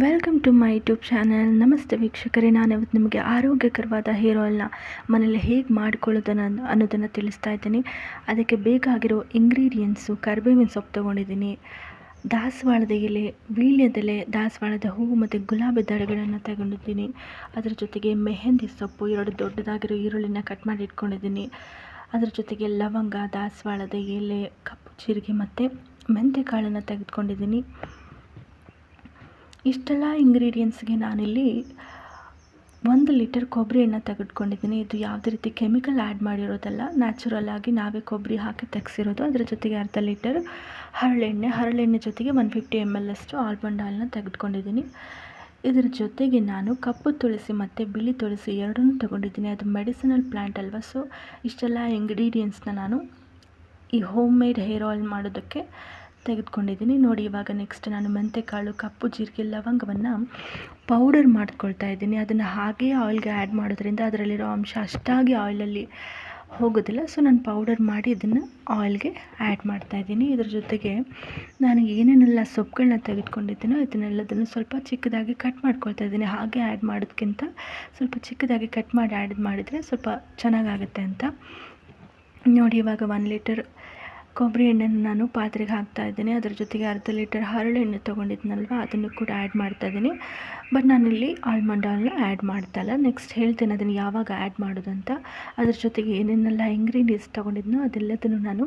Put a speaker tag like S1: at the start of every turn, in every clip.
S1: Welcome to my YouTube channel. ನಮಸ್ತೆ ವೀಕ್ಷಕರೇ, ನಾನು ಇವತ್ತು ನಿಮಗೆ ಆರೋಗ್ಯಕರವಾದ ಹೇರ್ ಆಯಿಲ್ನ ಮನೇಲಿ ಹೇಗೆ ಮಾಡ್ಕೊಳ್ಳೋದನ್ನು ಅನ್ನೋದನ್ನು ತಿಳಿಸ್ತಾ ಇದ್ದೀನಿ. ಅದಕ್ಕೆ ಬೇಕಾಗಿರೋ ಇಂಗ್ರೀಡಿಯೆಂಟ್ಸು: ಕರಿಬೇವಿನ ಸೊಪ್ಪು ತೊಗೊಂಡಿದ್ದೀನಿ, ದಾಸವಾಳದ ಎಲೆ, ವೀಳ್ಯದೆಲೆ, ದಾಸವಾಳದ ಹೂವು ಮತ್ತು ಗುಲಾಬಿ ದಳಗಳನ್ನು ತಗೊಂಡಿದ್ದೀನಿ. ಅದರ ಜೊತೆಗೆ ಮೆಹಂದಿ ಸೊಪ್ಪು, 2 ದೊಡ್ಡದಾಗಿರೋ ಈರುಳ್ಳಿನ ಕಟ್ ಮಾಡಿ ಇಟ್ಕೊಂಡಿದ್ದೀನಿ. ಅದರ ಜೊತೆಗೆ ಲವಂಗ, ದಾಸವಾಳದ ಎಲೆ, ಕಪ್ಪು ಜೀರಿಗೆ ಮತ್ತು ಮೆಂತ್ಯ ಕಾಳನ್ನು ತೆಗೆದುಕೊಂಡಿದ್ದೀನಿ. ಇಷ್ಟೆಲ್ಲ ಇಂಗ್ರೀಡಿಯೆಂಟ್ಸ್ಗೆ ನಾನಿಲ್ಲಿ 1 ಲೀಟರ್ ಕೊಬ್ಬರಿ ಎಣ್ಣೆ ತೆಗೆದುಕೊಂಡಿದ್ದೀನಿ. ಇದು ಯಾವುದೇ ರೀತಿ ಕೆಮಿಕಲ್ ಆ್ಯಡ್ ಮಾಡಿರೋದಲ್ಲ, ನ್ಯಾಚುರಲ್ ಆಗಿ ನಾವೇ ಕೊಬ್ಬರಿ ಹಾಕಿ ತೆಗೆಸಿರೋದು. ಅದರ ಜೊತೆಗೆ ಅರ್ಧ ಲೀಟರ್ ಹರಳೆಣ್ಣೆ ಜೊತೆಗೆ 150 ml ಅಷ್ಟು ಆಲ್ಮಂಡ್ ಆಯಿಲ್ನ ತೆಗೆದುಕೊಂಡಿದ್ದೀನಿ. ಇದರ ಜೊತೆಗೆ ನಾನು ಕಪ್ಪು ತುಳಸಿ ಮತ್ತು ಬಿಳಿ ತುಳಸಿ ಎರಡನ್ನೂ ತೊಗೊಂಡಿದ್ದೀನಿ. ಅದು ಮೆಡಿಸಿನಲ್ ಪ್ಲ್ಯಾಂಟ್ ಅಲ್ವಾ, ಸೊ ಇಷ್ಟೆಲ್ಲ ಇಂಗ್ರೀಡಿಯೆಂಟ್ಸ್ನ ನಾನು ಈ ಹೋಮ್ ಮೇಡ್ ಹೇರ್ ಆಯಿಲ್ ಮಾಡೋದಕ್ಕೆ ತೆಗೆದುಕೊಂಡಿದ್ದೀನಿ. ನೋಡಿ, ಇವಾಗ ನೆಕ್ಸ್ಟ್ ನಾನು ಮೆಂತ್ಯಕಾಳು, ಕಪ್ಪು ಜೀರಿಗೆ, ಲವಂಗವನ್ನು ಪೌಡರ್ ಮಾಡ್ಕೊಳ್ತಾ ಇದ್ದೀನಿ. ಅದನ್ನು ಹಾಗೇ ಆಯಿಲ್ಗೆ ಆ್ಯಡ್ ಮಾಡೋದ್ರಿಂದ ಅದರಲ್ಲಿರೋ ಅಂಶ ಅಷ್ಟಾಗಿ ಆಯಿಲಲ್ಲಿ ಹೋಗೋದಿಲ್ಲ. ಸೊ ನಾನು ಪೌಡರ್ ಮಾಡಿ ಇದನ್ನು ಆಯಿಲ್ಗೆ ಆ್ಯಡ್ ಮಾಡ್ತಾಯಿದ್ದೀನಿ. ಇದ್ರ ಜೊತೆಗೆ ನಾನು ಏನೇನೆಲ್ಲ ಸೊಪ್ಪುಗಳನ್ನ ತೆಗೆದುಕೊಂಡಿದ್ದೀನೋ ಇದನ್ನೆಲ್ಲದನ್ನು ಸ್ವಲ್ಪ ಚಿಕ್ಕದಾಗಿ ಕಟ್ ಮಾಡ್ಕೊಳ್ತಾ ಇದ್ದೀನಿ. ಹಾಗೆ ಆ್ಯಡ್ ಮಾಡೋದಕ್ಕಿಂತ ಸ್ವಲ್ಪ ಚಿಕ್ಕದಾಗಿ ಕಟ್ ಮಾಡಿ ಆ್ಯಡ್ ಮಾಡಿದರೆ ಸ್ವಲ್ಪ ಚೆನ್ನಾಗಾಗುತ್ತೆ ಅಂತ. ನೋಡಿ, ಇವಾಗ 1 ಲೀಟರ್ ಕೊಬ್ಬರಿ ಎಣ್ಣೆನ ನಾನು ಪಾತ್ರೆಗೆ ಹಾಕ್ತಾಯಿದ್ದೀನಿ. ಅದರ ಜೊತೆಗೆ ಅರ್ಧ ಲೀಟರ್ ಹರಳೆಣ್ಣೆ ತೊಗೊಂಡಿದ್ನಲ್ವ, ಅದನ್ನು ಕೂಡ ಆ್ಯಡ್ ಮಾಡ್ತಾಯಿದ್ದೀನಿ. ಬಟ್ ನಾನಿಲ್ಲಿ ಆಲ್ಮಂಡ್ ಆಯಿಲ್ನ ಆ್ಯಡ್ ಮಾಡ್ತಾಯಿಲ್ಲ. ನೆಕ್ಸ್ಟ್ ಹೇಳ್ತೇನೆ ಅದನ್ನು ಯಾವಾಗ ಆ್ಯಡ್ ಮಾಡೋದಂತ. ಅದ್ರ ಜೊತೆಗೆ ಏನೇನೆಲ್ಲ ಇಂಗ್ರೀಡಿಯೆಂಟ್ಸ್ ತೊಗೊಂಡಿದ್ನೋ ಅದೆಲ್ಲದನ್ನು ನಾನು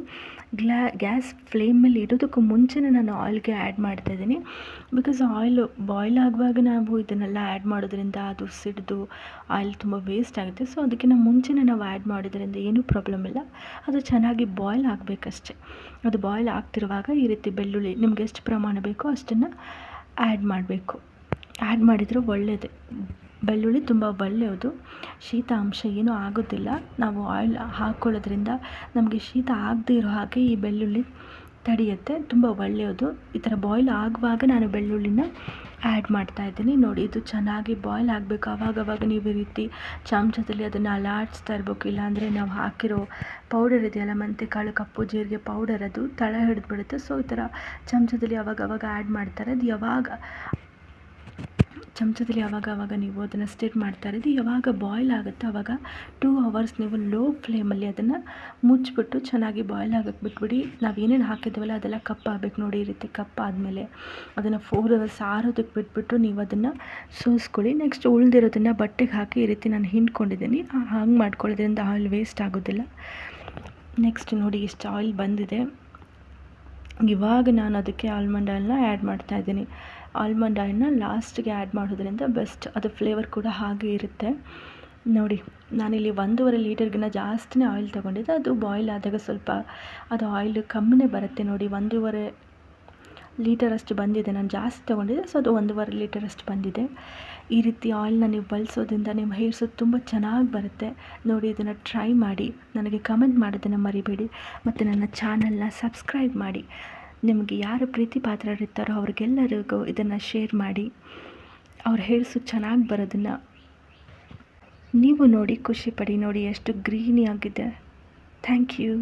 S1: ಗ್ಯಾಸ್ ಫ್ಲೇಮಲ್ಲಿ ಇಡೋದಕ್ಕೂ ಮುಂಚೆನೇ ನಾನು ಆಯಿಲ್ಗೆ ಆ್ಯಡ್ ಮಾಡ್ತಾಯಿದ್ದೀನಿ. ಬಿಕಾಸ್ ಆಯಿಲು ಬಾಯ್ಲ್ ಆಗುವಾಗ ನಾವು ಇದನ್ನೆಲ್ಲ ಆ್ಯಡ್ ಮಾಡೋದ್ರಿಂದ ಅದು ಸಿಡಿದು ಆಯಿಲ್ ತುಂಬ ವೇಸ್ಟ್ ಆಗುತ್ತೆ. ಸೊ ಅದಕ್ಕಿಂತ ಮುಂಚೆನೇ ನಾವು ಆ್ಯಡ್ ಮಾಡೋದ್ರಿಂದ ಏನೂ ಪ್ರಾಬ್ಲಮ್ ಇಲ್ಲ. ಅದು ಚೆನ್ನಾಗಿ ಬಾಯ್ಲ್ ಆಗಬೇಕಷ್ಟೆ. ಅದು ಬಾಯ್ಲ್ ಆಗ್ತಿರುವಾಗ ಈ ರೀತಿ ಬೆಳ್ಳುಳ್ಳಿ ನಿಮ್ಗೆ ಎಷ್ಟು ಪ್ರಮಾಣ ಬೇಕೋ ಅಷ್ಟನ್ನು ಆ್ಯಡ್ ಮಾಡಬೇಕು. ಆ್ಯಡ್ ಮಾಡಿದರೆ ಒಳ್ಳೆಯದೇ. ಬೆಳ್ಳುಳ್ಳಿ ತುಂಬ ಒಳ್ಳೆಯದು, ಶೀತ ಅಂಶ ಏನೂ ಆಗೋದಿಲ್ಲ. ನಾವು ಆಯಿಲ್ ಹಾಕ್ಕೊಳ್ಳೋದ್ರಿಂದ ನಮಗೆ ಶೀತ ಆಗದೇ ಇರೋ ಹಾಗೆ ಈ ಬೆಳ್ಳುಳ್ಳಿ ತಡೆಯುತ್ತೆ. ತುಂಬ ಒಳ್ಳೆಯದು. ಈ ಥರ ಬಾಯ್ಲ್ ಆಗುವಾಗ ನಾನು ಬೆಳ್ಳುಳ್ಳಿನ ಆ್ಯಡ್ ಮಾಡ್ತಾಯಿದ್ದೀನಿ. ನೋಡಿ, ಇದು ಚೆನ್ನಾಗಿ ಬಾಯ್ಲ್ ಆಗಬೇಕು. ಆವಾಗವಾಗ ನೀವು ಈ ರೀತಿ ಚಮಚದಲ್ಲಿ ಅದನ್ನು ಅಲಾಡಿಸ್ತಾ ಇರಬೇಕು. ಇಲ್ಲಾಂದರೆ ನಾವು ಹಾಕಿರೋ ಪೌಡರ್ ಇದೆಯಲ್ಲ, ಮೆಂತ್ಯಕಾಳು, ಕಪ್ಪು ಜೀರಿಗೆ ಪೌಡರ್, ಅದು ತಳ ಹಿಡಿದ್ಬಿಡುತ್ತೆ. ಸೊ ಈ ಥರ ಚಮಚದಲ್ಲಿ ಅವಾಗವಾಗ ಆ್ಯಡ್ ಮಾಡ್ತಾರೆ. ಅದು ಚಮಚದಲ್ಲಿ ಅವಾಗವಾಗ ನೀವು ಅದನ್ನು ಸ್ಟಿರ್ ಮಾಡ್ತಾ ಇರೋದು. ಯಾವಾಗ ಬಾಯ್ಲ್ ಆಗುತ್ತೋ ಆವಾಗ 2 hours ನೀವು ಲೋ ಫ್ಲೇಮಲ್ಲಿ ಅದನ್ನು ಮುಚ್ಚಿಬಿಟ್ಟು ಚೆನ್ನಾಗಿ ಬಾಯ್ಲ್ ಆಗೋಕ್ಕೆ ಬಿಟ್ಬಿಡಿ. ನಾವು ಏನೇನು ಹಾಕಿದ್ದೀವಲ್ಲ ಅದೆಲ್ಲ ಕಪ್ಪಾಗಬೇಕು. ನೋಡಿ, ಈ ರೀತಿ ಕಪ್ಪಾದಮೇಲೆ ಅದನ್ನು 4 hours ಆರೋದಕ್ಕೆ ಬಿಟ್ಬಿಟ್ಟು ನೀವು ಅದನ್ನು ಸೋಸ್ಕೊಳ್ಳಿ. ನೆಕ್ಸ್ಟ್ ಉಳಿದಿರೋದನ್ನು ಬಟ್ಟೆಗೆ ಹಾಕಿ ಈ ರೀತಿ ನಾನು ಹಿಂಡ್ಕೊಂಡಿದ್ದೀನಿ. ಹಂಗೆ ಮಾಡ್ಕೊಳ್ಳೋದ್ರಿಂದ ಆಯಿಲ್ ವೇಸ್ಟ್ ಆಗೋದಿಲ್ಲ. ನೆಕ್ಸ್ಟ್ ನೋಡಿ, ಎಷ್ಟು ಆಯಿಲ್ ಬಂದಿದೆ. ಇವಾಗ ನಾನು ಅದಕ್ಕೆ ಆಲ್ಮಂಡ್ ಆಯಿಲ್ನ ಆ್ಯಡ್ ಮಾಡ್ತಾಯಿದ್ದೀನಿ. ಆಲ್ಮಂಡ್ ಆಯಿಲ್ನ ಲಾಸ್ಟಿಗೆ ಆ್ಯಡ್ ಮಾಡೋದ್ರಿಂದ ಬೆಸ್ಟ್, ಅದು ಫ್ಲೇವರ್ ಕೂಡ ಹಾಗೆ ಇರುತ್ತೆ. ನೋಡಿ, ನಾನಿಲ್ಲಿ 1.5 ಲೀಟರ್ಗಿಂತ ಜಾಸ್ತಿನೇ ಆಯಿಲ್ ತೊಗೊಂಡಿದ್ದೆ. ಅದು ಬಾಯ್ಲ್ ಆದಾಗ ಸ್ವಲ್ಪ ಅದು ಆಯಿಲ್ ಕಮ್ಮಿನೇ ಬರುತ್ತೆ. ನೋಡಿ, 1.5 ಲೀಟರ್ ಅಷ್ಟು ಬಂದಿದೆ. ನಾನು ಜಾಸ್ತಿ ತೊಗೊಂಡಿದ್ದೆ, ಸೊ ಅದು 1.5 ಲೀಟರ್ ಅಷ್ಟು ಬಂದಿದೆ. ಈ ರೀತಿ ಆಯಿಲ್ನ ನೀವು ಬಳಸೋದ್ರಿಂದ ನಿಮ್ಮ ಹೇರ್ಸು ತುಂಬ ಚೆನ್ನಾಗಿ ಬರುತ್ತೆ. ನೋಡಿ, ಇದನ್ನು ಟ್ರೈ ಮಾಡಿ. ನನಗೆ ಕಮೆಂಟ್ ಮಾಡೋದನ್ನು ಮರಿಬೇಡಿ ಮತ್ತು ನನ್ನ ಚಾನಲ್ನ ಸಬ್ಸ್ಕ್ರೈಬ್ ಮಾಡಿ. ನಿಮಗೆ ಯಾರು ಪ್ರೀತಿ ಪಾತ್ರರಿರ್ತಾರೋ ಅವ್ರಿಗೆಲ್ಲರಿಗೂ ಇದನ್ನು ಶೇರ್ ಮಾಡಿ. ಅವ್ರ ಹೇರ್ಸು ಚೆನ್ನಾಗಿ ಬರೋದನ್ನು ನೀವು ನೋಡಿ ಖುಷಿಪಡಿ. ನೋಡಿ, ಎಷ್ಟು ಗ್ರೀನಿ ಆಗಿದೆ. Thank you.